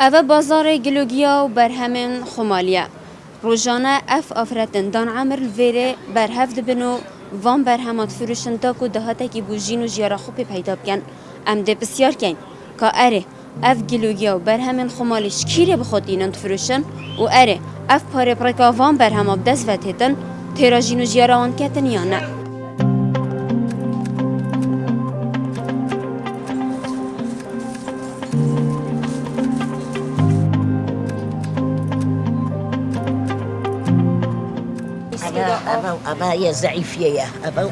اوه بازار گلوگیا و برهمن خمالیا روزانه اف آفرتن دان عمر الویره برهفت بنو وان برهمات فروشن تاکو دهاته کی بوجین و جیارا خوب پیدا بکن ام ده بسیار کن که اره اف گلوگیا و برهمن خمالیش کیره بخود اینند فروشن و اره اف پاره پرکا وان برهمات دست و تیتن تیراجین و جیارا آن کتن یا نه. أبا يا ضعيفية يا أبا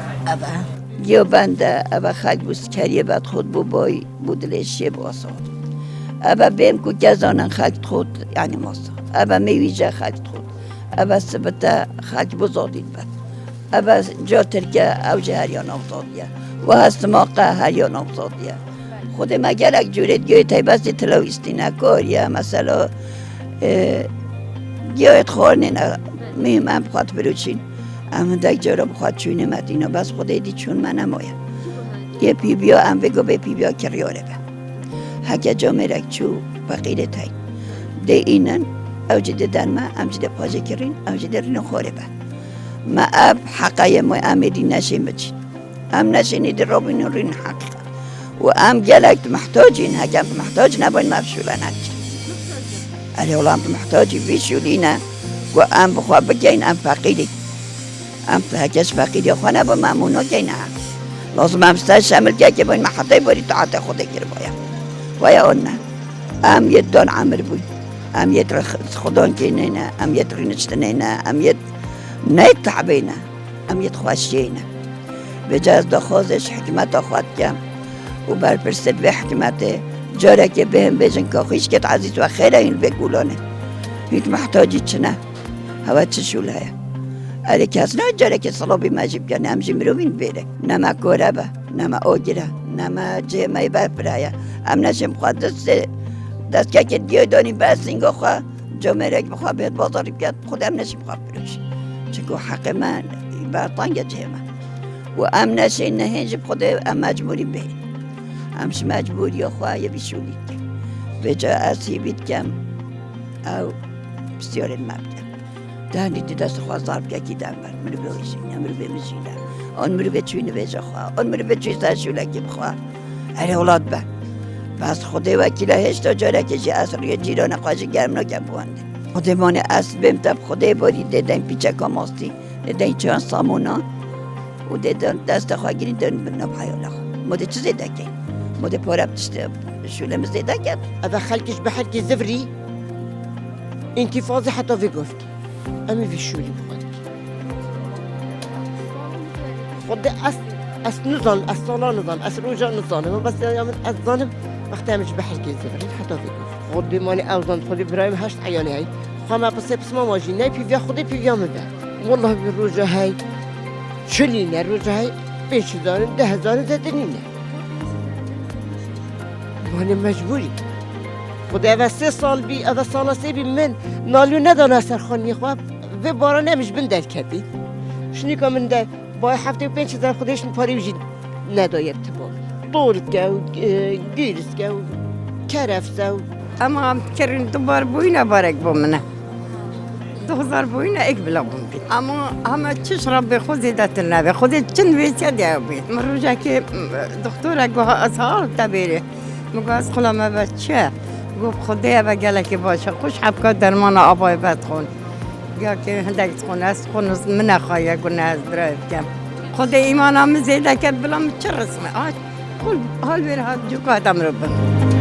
یا بنده ابا خد بوست کریه بعد خود بو بای بودلشیه باسا ابا بیم کو گزانن خد خود یعنی ماسا ابا میویجه خد خود ابا سبتا خد بزادین بد ابا جا ترکه اوجه هریان افزادیه و هست ماقه هریان افزادیه خود مگر اک جوره گیوی تایبستی تلاویستی نکاریه مثلا گیویت خورنه نه مهم هم بخواد بروچین اما دیگه جارا بخواد چونه مدینه بس خدا دی چون من نمایم یه پی بیا هم بگو به پی بیا کریاره به هکه جا مرک چو فقیره تای ده اینن اوجه ده در ما امجه ده پاجه کرین اوجه ده رینو خوره به ما اب حقای ما امیری نشین بچین ام نشینی ده رابین رین حقیقه و ام گلک محتاجین هکه محتاج نباین مفشوله نکن علی اولام محتاجی بیشولینه و ام بخواه بگین ام فقیری ام هکش فقیری خانه با ممونا گینه لازم ام ستاش شمل که باید محطه باری طاعت خوده گر باید و یا اون نه ام ید دان عمر بوی ام ید خدان که نه ام ید رینشتنه نه ام ید نه تعبینه ام ید خوشیینه به جاز دخوازش حکمت خواهد کم و برپرسد به حکمت جاره که بهم بجن که خویش کت عزیز و خیره این بگولانه هیچ محتاجی چنه هوا چه شوله هیا اره کس نه جاره که صلابی مجیب کنه همجی مروین بره نما کوره با نما آگیره نما جمعی برپره هم نشم خواه دست که دیو دانی برسینگا خواه جمعه بخواه بهت بازاری بیاد خودم نشم خواه بروشی چون حق من برطانگ جمعه و ام نشه نهنج بخوده ام مجبوری بین امش مجبوری خواه یه بیشولی کن به جا اسی بید کم او بسیار المبکن دهنی دی دست خواه ضرب که دم بر منو بویشین منو بمجینه آن منو بچوینه بیجا خواه آن منو بچوی سرشوله که بخواه اره اولاد با بس خوده وکیله هشتا جاره کشی اصل یه جیران خواهش گرم نکم بوانده خوده مانه اصل بمتب خوده باری دیدن پیچه کاماستی دیدن چان سامونا و دیدن دست خواه گیرین دن بناب حیاله خواه مده چه زیده که مده پارب تشته شوله مزیده کرد أبا خلكش بحرك زفري انتفاضي حتى في قفك أمي في شولي بخدك خد أس نظام أس صلاة نظام أس رجع نظام بس يا من الظالم ما اختامش بحرك زفري حتى في قفك خد ماني أوزان خد إبراهيم هشت عيالي هاي خما بس ما واجي ناي في فيا خدي في فيا مبع والله بالرجع هاي شلينا الرجع هاي 5000 10,000 زادنينا ماني مجبوري خدا اول 3 سال بی اول سال سه بی من نالیو ندانه سرخانی خواب و بارا نمیش بندر کردی شنی که من در با 75,000 خودش پاری وجید نداید تبا طولت که و گیرست که و کرفته و اما هم کرین دوبار بوینه بارک بومنه 2000 بوینه اک بلا بومبید اما همه چش را به خود زیدت نبه خود چند ویسیه دیگه بید من روزه که دکتر گوه اصحال تبیره مگه از خلامه بچه گفت خدای و گله که باشه خوش حبکا درمان آبای بد خون یا که هندک خون است خون من خواهی گونه از درایب کم خود ایمان هم زیده کرد بلام چه رسمه حال بره ها جو که آدم رو بند